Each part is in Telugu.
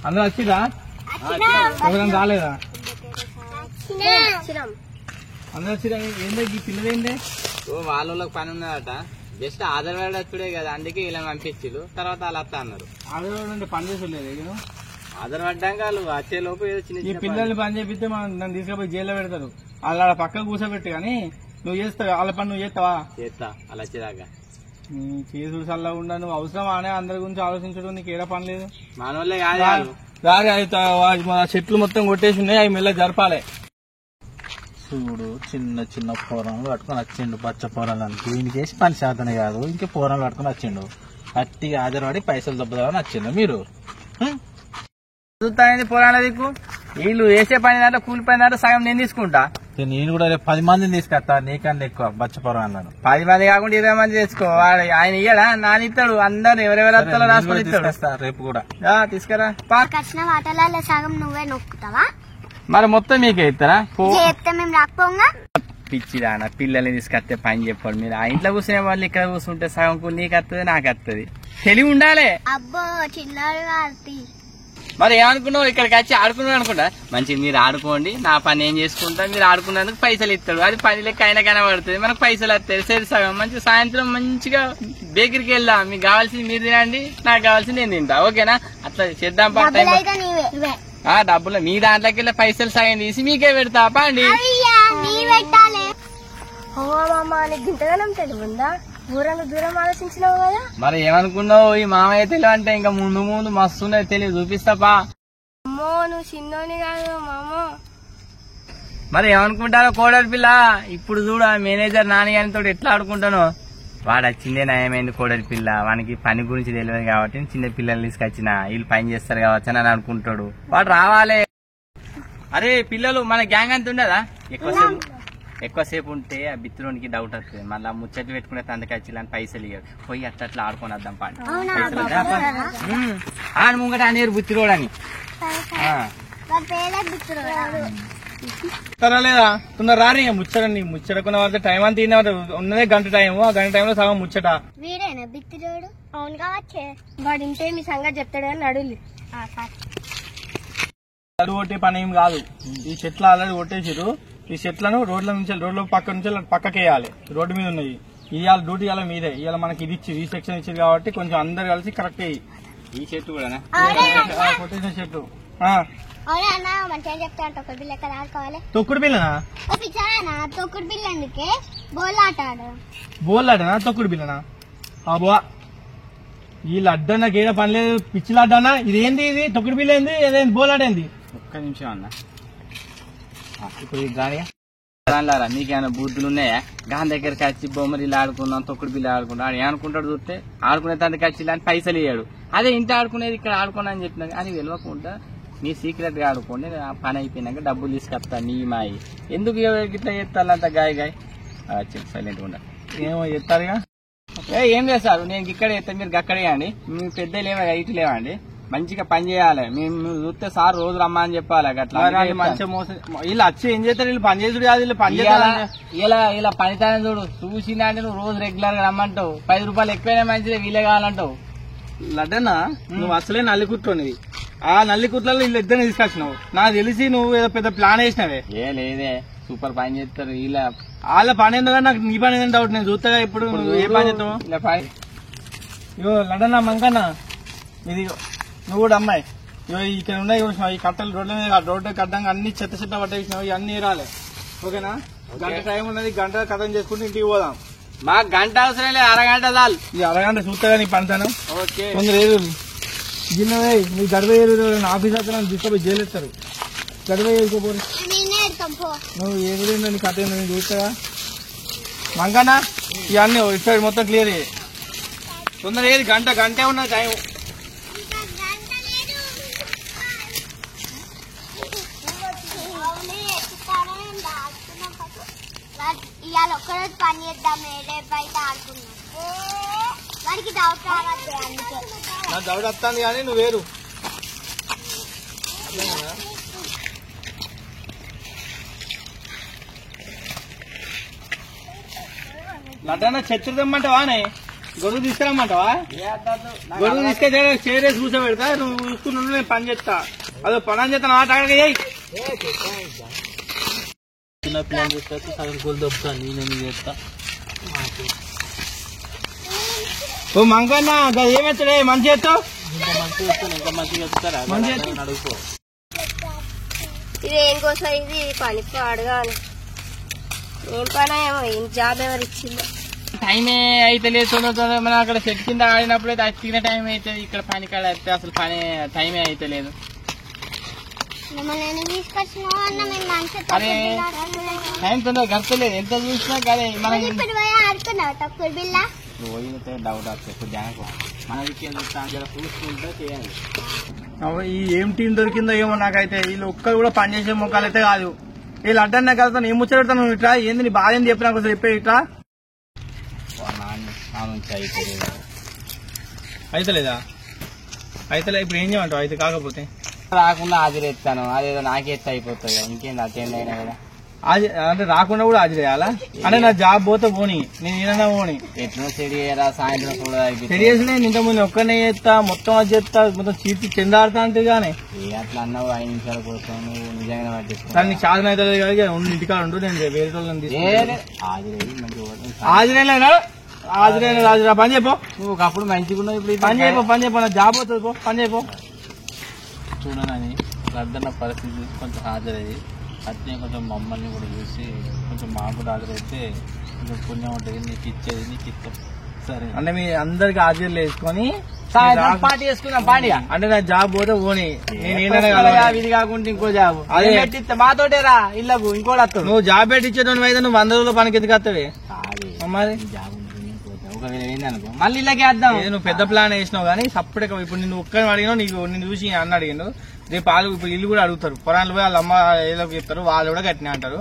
అందరూ వచ్చిరా? ఎవరైనా రాలేదా? అందరూ వచ్చిరా? ఏందో ఈ పిల్లలేందే? వాళ్ళకి పని ఉన్నదట. జస్ట్ ఆధార్ కార్డు వచ్చుడే కదా, అందుకే ఇలా పంపించిరు. తర్వాత వాళ్ళు వస్తా అన్నారు. ఆధార్ కార్డు అంటే పని చేసలేదు. ఆధార్ పడ్డాక వాళ్ళు వచ్చే లోపు ఏదో ఈ పిల్లల్ని పని చేపిస్తే నన్ను తీసుకుపోయి జైల్లో పెడతారు. వాళ్ళ పక్క కూర్చోబెట్టి కానీ నువ్వు చేస్తావు వాళ్ళ పని నువ్వు చేస్తావా? చేస్తా అలా వచ్చేదాకా. చేసుడు సల్లా ఉండా. నువ్వు అవసరం అనే అందరి గురించి ఆలోచించడం నీకు ఏడా పని లేదు. మన వాళ్ళే కాదు. చెట్లు మొత్తం కొట్టేసి ఉన్నాయి, అవి మెల్ల జరపాలి. చూడు చిన్న చిన్న పోరాలు పట్టుకొని వచ్చిండు. పచ్చ పోరాలు దీనికి వేసి పని శాతం కాదు, ఇంకే పోరాలు పట్టుకొని వచ్చిండు. అట్టిగా ఆధారపడి పైసలు దెబ్బదామని వచ్చిండు. మీరు చూస్తానండి పోరాళ్ళ దిక్కు. వీళ్ళు వేసే పని దాంట్లో కూలి పని దాంట్లో సగం నేను తీసుకుంటా. నేను కూడా రేపు 10 మందిని తీసుకొస్తా, నీకన్నా ఎక్కువ బచ్చ పొరాలను. 10 మంది కాకుండా 20 మంది తెచ్చుకో. ఆయన ఇయ్యడా? నాని ఇస్తాడు. అందరు ఎవరెవరు వస్తారో రాసుకొని ఇస్తాడు. రేపు కూడా తీసుకురా. వచ్చిన వాటలలో సగం నువ్వే నొక్కుతావా? మరి మొత్తం మీకే ఇస్తారా? చెప్తే మేము రాకపోగా పిచ్చిదాన పిల్లల్ని తీసుకొస్తే పని చెప్పాడు. మీరు ఆ ఇంట్లో కూర్చునే వాళ్ళు ఇక్కడ కూర్చుంటే సగం నీకు వస్తుంది, నాకు వస్తుంది. తెలివి ఉండాలి. అబ్బో చిన్నాడు. మరి ఏమనుకున్నావు? ఇక్కడికి వచ్చి ఆడుకున్నావు అనుకుంటా. మంచిగా మీరు ఆడుకోండి, నా పని ఏం చేసుకుంటా. మీరు ఆడుకున్నందుకు పైసలు ఇస్తాడు. అది పని లెక్క అయినా కనబడుతుంది, మనకు పైసలు వస్తాయి. సరే సగం మంచిగా సాయంత్రం మంచిగా బేకరీకి వెళ్దాం. మీకు కావాల్సింది మీరు తినండి, నాకు కావాల్సింది నేను తింటా. ఓకేనా? అట్లా చేద్దాం. డబ్బులు మీ దాంట్లోకి వెళ్ళి పైసలు సగం తీసి మీకే పెడతా. పండి దూరం ఆలోచించినావు కదా. మరి ఏమనుకున్నావు? ఈ మామయ్య తెలివి అంటే ఇంకా ముందు ముందు మస్తు తెలివి చూపిస్తాపా. అమ్మో నువ్వు చిన్నోని కాదు మామ. మరి ఏమనుకుంటారో కోడలి పిల్ల. ఇప్పుడు చూడ మేనేజర్ నాన్నగారితో ఎట్లా ఆడుకుంటాను. వాడు వచ్చిందే నయమైంది కోడలి పిల్ల. వానికి పని గురించి తెలియదు కాబట్టి చిన్న పిల్లలు తీసుకొచ్చిన వీళ్ళు పని చేస్తారు కావచ్చు అని అనుకుంటాడు. వాడు రావాలి. అరే పిల్లలు మన గ్యాంగ్ అంత ఉండదా? ఎక్కువసేపు ఉంటే ఆ బిత్తులోనికి డౌట్ వస్తుంది. మళ్ళీ ముచ్చట్లు పెట్టుకునే తందకచ్చి అని పైసలు ఇవ్వరు. పోయి అట్లా ఆడుకొని వద్దాం పండి. ఆడ ముంగట అనేరు బుత్తిరోడని. లేదా తొందర రాని ముచ్చటండి. ముచ్చటకున్న వాళ్ళ టైం అంతా ఉన్నదే గంట టైం. ఆ గంట టైంలో సగం ముచ్చట. వీడేనా బిత్తిరోడు? అవును కావచ్చే. వాడు ఇంటే మీ సంగతి చెప్తాడు అని అడుగులి. అడుగు కొట్టే పని ఏం కాదు. ఈ చెట్లు ఆల్రెడీ కొట్టేసారు. ఈ చెట్లను రోడ్ల పక్క నుంచి పక్కకేయాలి. రోడ్డు మీద ఉన్నాయి. ఇవాళ డ్యూటీ ఇవాళ మీదే. ఇవాళ మనకి ఇది ఇచ్చి రీసెక్షన్ ఇచ్చింది కాబట్టి కొంచెం అందరు కలిసి కరెక్ట్ అయ్యి ఈ చెట్టు కూడా కొట్టేసిన చెట్టు తొక్కుడు బిల్లనా? తొక్కుడు బిల్ల అందుకే బోలాట బోల్లాటనా? తొక్కుడు బిల్లనా? అబ్బా వీళ్ళు అడ్డన్నా గేడ పని లేదు. పిచ్చిలాడ్డానా? ఇదేంది? ఇది తొక్కుడు బిల్ల ఏంది? ఇదేంది బోలాట ఏంది? ఒక్క నిమిషం అన్న. ఇప్పుడు గాని మీకేమైనా బుద్ధులు ఉన్నాయా? గాని దగ్గరికి వచ్చి బొమ్మలు ఇలా ఆడుకున్నాం, తొక్కుడు బిల్ల ఆడుకున్నాం. ఏమనుకుంటాడు? చూస్తే ఆడుకునే తండ్రికి వచ్చి ఇలా పైసలు ఇయ్యాడు. అదే ఇంటి ఆడుకునేది ఇక్కడ ఆడుకున్నా అని చెప్పినా అని వెళ్ళకుండా మీ సీక్రెట్ గా ఆడుకోండి. పని అయిపోయినాక డబ్బులు తీసుకొస్తా. నీ మాయి ఎందుకు ఇట్లా చేస్తారు అంత గాయ సైలెంట్ ఉండ. ఏమో చెప్తారుగా. ఏం చేస్తారు? నేను ఇక్కడ చేస్తా, మీరు అక్కడే అండి. మీ పెద్ద లేవా ఇటు లేవండి. మంచిగా పని చేయాలి. మేము చూస్తే సార్ రోజు రమ్మా అని చెప్పాలి. అట్లా మంచిగా మోసం. వీళ్ళు వచ్చి ఏం చేస్తారు? వీళ్ళు పని చేసుడు కాదు. వీళ్ళు పని చేయాలి. ఇలా పనితనం చూడు. చూసినా అంటే నువ్వు రోజు రెగ్యులర్ గా రమ్మంటావు. 10 రూపాయలు ఎక్కువైనా మంచిదే, వీలే కావాలంటావు. లడ్డన్నా నువ్వు అసలే నల్లి కుట్లోనివి. ఆ నల్లి కుట్లలో వీళ్ళు ఇద్దరిని తీసుకొచ్చినావు. నాకు తెలిసి నువ్వు ఏదో పెద్ద ప్లాన్ వేసినావే. లేదే సూపర్ పని చేస్తారు. వాళ్ళ పని ఏందో నాకు నీ పని ఏంటో డౌట్. నేను చూస్తాగా ఇప్పుడు ఏ పని చేస్తావు. ఇగో లడ్డన్నా మంకన్నా ఇది నువ్వు కూడా అమ్మాయి. ఇగో ఇక్కడ ఉన్నాయి చూసినావు ఈ కట్టలు రోడ్ల మీద. రోడ్డు కట్టంగా అన్ని చెత్త పట్టేసినావు. ఇవన్నీ రాలే. ఓకేనా? గంట టైం ఉన్నది. గంట కథం చేసుకుంటే ఇంటికి పోదాం. మాకు గంట అవసరం లేదు, అరగంట చాలు. ఈ అరగంట చూస్తాగా నీ పనితను. ఓకే లేదు గిన్నె నీ గడివే ఆఫీస్ అతను తీసుకుపోయి జైలు ఇస్తారు. గడివే వేసుకోపోరు. నువ్వు ఏది నీ కథ ఏందో నేను చూస్తాగా. మంకన్నా ఇవన్నీ ఇటు సైడ్ మొత్తం క్లియర్ అయ్యాయి. తొందర ఏది గంటే ఉన్నది టైం. ఇవాళ ఒక్కరోజు పని చేద్దాం. రేపు అయితే ఆడుకున్నాం. వాడికి డౌట్ రావద్దు. అందుకే నాకు డౌట్ వస్తుంది కానీ నువ్వు వేరు. లడ్డన్న చెత్త తెమ్మంటే వానే గొడుగు తీసుకురమ్మంటావా? గొడుగు తీసుకెళ్ళి చేరేసి కూర్చోబెడతా, నువ్వు చూసుకున్నాను, నేను పని చేస్తా. అదో పని చేస్తా నా టాగ. చిన్న ప్లాన్ చేస్తే సగం గోలు దొబ్బుతా, నేను చేస్తా. ఓ మంకన్నా ఏమెత్తాడే మంచి చేస్తావు? ఇంకా మంచిగా చెప్తాను, ఇంకా మంచిగా చెప్తారా? అడుగుకో. ఇది ఏం కోసం ఇది పని అడగాలి. ఏం పని ఏమో ఏం జాబ్ ఎవరు ఇచ్చిందో. టైమే అయితే లేదు. మన అక్కడ చెట్టు కింద ఆడినప్పుడు అయితే తినే టైం అయితే ఇక్కడ పని కాడ అయితే అసలు పని టైమే అయితే లేదు. అరే టైం తొందరగా గడతలేదు, ఎంత చూసినా కానీ మనం తక్కువ బిల్లా పోయితే డౌట్ వస్తుంది. జనకు మనకి చూసుకుంటే చేయాలి. ఈ ఏం టీం దొరికిందో ఏమో నాకైతే. వీళ్ళు ఒక్కరు కూడా పని చేసే మొక్కలు అయితే కాదు. వీళ్ళు అడ్డన్నా కలుగుతాను, ఏం ముచ్చట పెడతాను ఇట్లా. ఏంది నీ బాధ ఏంది చెప్పి నాకు చెప్పే ఇట్లా. నా నుంచి అయితలేదా? అయితలే. ఇప్పుడు ఏం చేయమంటావు? అయితే కాకపోతే రాకుండా హాజరేస్తాను, అదేదో నాకేస్తే అయిపోతుంది. ఇంకేంది అటెండ్ అయినా కదా. అంటే రాకుండా కూడా హాజరు చేయాలా? అంటే నా జాబ్ పోతే పోనీ, నేను ఏదైనా పోనీ. ఎట్లా సెడి చేయరా, సాయంత్రం కూడా తెలియదు. ఇంతకుముందు ఒక్కనే చేస్తా, మొత్తం అది చేస్తా, మొత్తం చీర్చి చెందాడుతా అంటే కానీ అట్లా అన్నావు. 5 నిమిషాల కోసం నువ్వు నిజంగా పట్టించుకో. కానీ నీకు సాధన అవుతుంది కదా, ఉండి ఇంటికాడ ఉండు, నేను వేరే వాళ్ళని హాజరైన రాజురా. పని చెప్పు. నువ్వు ఒకప్పుడు మంచిగా ఉన్నావు, ఇప్పుడు పని చెప్పు. నా జాబ్ అవుతుంది పో, పని చెప్పు. చూడనని లడ్డన్న పరిస్థితి చూసి కొంచెం హాజరయ్యి అట్నే కొంచెం మమ్మల్ని కూడా చూసి కొంచెం మాకు కూడా హాజరైతే కొంచెం పుణ్యం ఉంటుంది. నీకు ఇచ్చేది నీకు ఇస్తాం. సరే అంటే మీ అందరికి హాజరులు వేసుకొని పార్టీ చేసుకున్నాం. పాండియా అంటే నా జాబ్ పోతే పోనీ, నేను ఇది కాకుండా ఇంకో జాబ్ అదే పెట్టిస్తే మాతోటే రా ఇళ్ళకు ఇంకోటి వస్తాడు. నువ్వు జాబ్ పెట్టించేటోని అయితే నువ్వు 100 రోజులు పనికి ఎందుకు వస్తావే? మరి జాబ్ ఒకవేళ ఏందనుకో మళ్ళీ ఇళ్ళకి వేద్దాం. నువ్వు పెద్ద ప్లాన్ వేసినావు కానీ సపరేట్. ఇప్పుడు నిన్ను ఒక్కరిని అడిగినావు, నీకు నిన్ను చూసి అన్న అడిగిండు. రేపు వాళ్ళు ఇప్పుడు ఇల్లు కూడా అడుగుతారు, పొరాలు పోయి వాళ్ళ అమ్మ ఏలోకి చెప్తారు, వాళ్ళు కూడా గట్టినే అంటారు.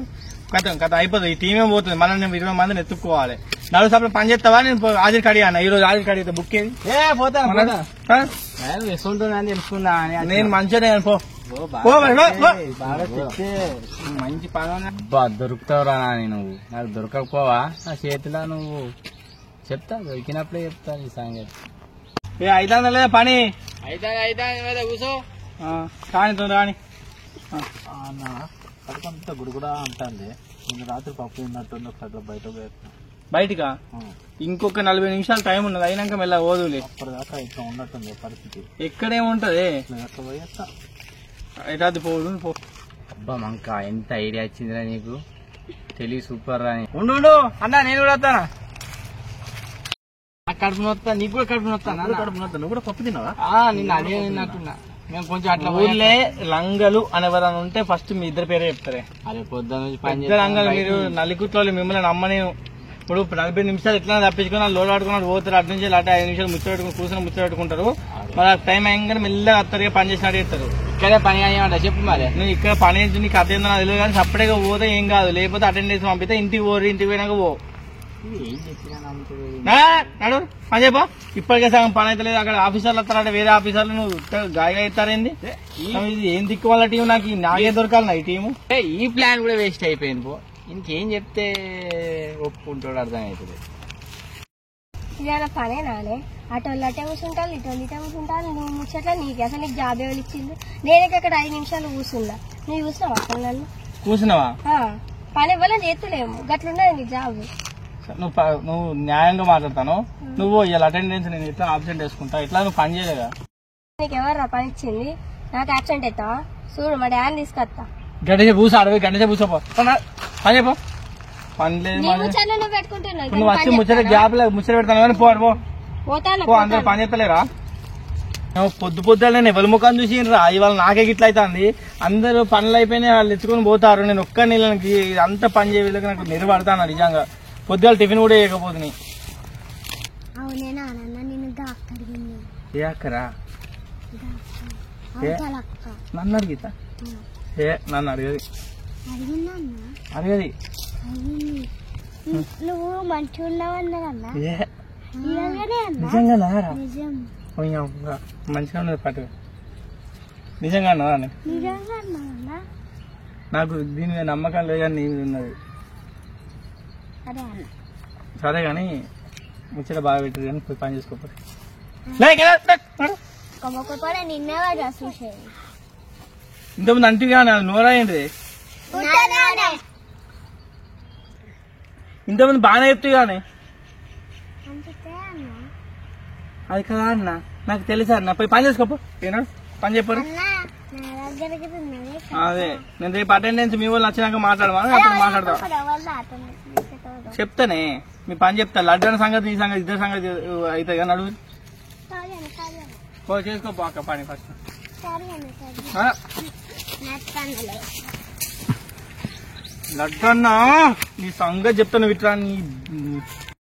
కథ అయిపోతుంది. ఈ టీమే పోతుంది. మనం 20 మందిని ఎత్తుక్కోవాలి. 4 సార్లు పని చేస్తావా? నేను హాజరు కడిగా అన్న, ఈ రోజు హాజరు కడిగితే బుక్ ఏది? అని తెలుసుకున్నా. నేను మంచిగా పో. మంచి పని దొరుకుతావురా నాని. నువ్వు నాకు దొరకకపోవా నా చేతిలో. నువ్వు చెప్తా, దొరికినప్పుడే చెప్తా ఈ సంగతి. 500 లేదా పని అయితే కూర్చో. రాని రాని కడుపంతా గుడుగుడా అంటుంది. నిన్న రాత్రి పప్పు ఉన్నట్టుంది. ఒకసారి బయట బయటికా ఇంకొక 40 నిమిషాలు టైం ఉన్నది. అయినాక మెల్ల ఓదులే. అప్పటిదాకా ఇట్లా ఉన్నట్టుంది పరిస్థితి. ఎక్కడేముంటది అయితే పోదు పో. అబ్బా మంక ఎంత ఐడియా వచ్చిందిరా నీకు. తెలివి సూపర్ రా. ఉండు అన్నా, నేను కూడా వస్తానా. కడుపు నొత్తా, నీకు కూడా కడుపు నొత్తానా? కడుపు నొత్తా. నువ్వు కూడా పప్పు తిన్నావా? నిన్న అదే తిన్నట్టున్నా. మేము కొంచెం అట్లా ఊళ్ళే లంగలు అనేవారని ఉంటే ఫస్ట్ మీ ఇద్దరు పేరే చెప్తారే. అరే పొద్దున్న నుంచి పని లంగలు మీరు నలుగుట్లో మిమ్మల్ని నమ్మనేను. ఇప్పుడు 40 నిమిషాలు ఎట్లా తప్పించుకుని లోడ్ ఆడుకున్నాడు పోతారు. అటు నుంచి అటు 5 నిమిషాలు ముచ్చట పెట్టుకుని కూర్చొని ముచ్చట పెట్టుకుంటారు. మరి టైం అయ్యంగానే మెల్లగా వస్తారు, పని చేసినట్టు చేస్తారు. ఇక్కడే పని అయ్యమంట చెప్పు. మరి నువ్వు ఇక్కడ పని చేసి నీకు అటెండ్ నాకు తెలియదు కానీ సపరేట్గా పోతే ఏం కాదు. లేకపోతే అటెండ్ చేసి పంపితే ఇంటికి పోరు, ఇంటికి పోయినాక పో. ఏం చెప్పినా నడు పని చెప్పా. ఇప్పటికే సగం పని అయితే లేదు. అక్కడ ఆఫీసర్లు వస్తారంటే వేరే ఆఫీసర్లు నువ్వు గాయగా ఇస్తారేంది? ఇది ఏం దిక్కు వాళ్ళ టీం? నాకే దొరకాలి నా ఈ టీము. ఈ ప్లాన్ కూడా వేస్ట్ అయిపోయింది పో. ఇంకేం చెప్తే ఒప్పుకుంటాడు అర్థమవుతుంది. ఇవాళ పనే నానే. అటోళ్ళు అటే కూర్చుంటాను, ఇటోళ్ళు ఇటే కూర్చుంటాను. నువ్వు ముచ్చట్లా నీకు అసలు నీకు జాబ్ ఎవరు ఇచ్చింది? నేనే అక్కడ 5 నిమిషాలు కూర్చున్నా. నువ్వు చూసినావా అసలు నన్ను? కూర్చున్నావా? పని ఇవ్వాలని చేస్తలేము. గట్లున్నది నీ జాబ్. నువ్వు న్యాయంగా మాట్లాడతాను. నువ్వు ఇలా అటెండెన్స్ నేను ఇట్లా ఆబ్సెంట్ వేసుకుంటా. ఇట్లా నువ్వు పని చేయలేదా? నీకు ఎవరు పని ఇచ్చింది? నాకు ఆబ్సెంట్ అవుతావా? చూడు మా డాడీ తీసుకొస్తా. గంట పూస అడవి గంట పూసపో పని చెప్పు. పని లేదు నువ్వు పెట్టుకుంటున్నావు. నువ్వు వచ్చి ముచ్చట గ్యాప్ ముచ్చట పెడతాను కానీ పో. అందరూ పని చేస్తలేరా? పొద్దునే నేను ఎవరి ముఖాన్ని చూసిరా. ఇవాళ నాకే గిట్ల అవుతుంది. అందరూ పనులు అయిపోయినాయి, వాళ్ళు ఎత్తుకొని పోతారు. నేను ఒక్క నీళ్ళకి అంత పని చేయలేక నాకు నిలబడతాను నిజంగా. పొద్దుగా టిఫిన్ కూడా వేయకపోతున్నాయి. ఏ అక్కరా నన్ను అడిగితా? నన్ను అడిగది అడిగది. నువ్వు మంచిగా ఉన్నావన్నా నిజంగా మంచిగా ఉన్నది పట్టు. నిజంగా అన్నా? నాకు దీని మీద నమ్మకం లేదు కానీ నీ మీద ఉన్నది. సరే కానీ ముచ్చట బాగా పెట్టారు కానీ పోయి పని చేసుకోపోతే కొమ్మకపోతే నిన్నే చూసేది ఇంతకుముందు అంటుగా నోరా ఏంటి ఇంతకుముందు బాగానే చెప్తే కానీ అది కదా అన్న నాకు తెలుసా అన్న పోయి పని చేసుకోపో ఏనాడు పని చెప్పారు అదే నేను రేపు అటెండెన్స్ మీ వాళ్ళు వచ్చినాక మాట్లాడమా అప్పుడు మాట్లాడతా చెప్తానే మీ పని చెప్తా లడ్డన సంగతి ఈ సంగతి ఇద్దరు సంగతి అవుతాయి కానీ అడుగు చేసుకోపో అక్క పని ఫస్ట్ లడ్డన్నా నీ సంగతి చెప్తాను విట్రా నీ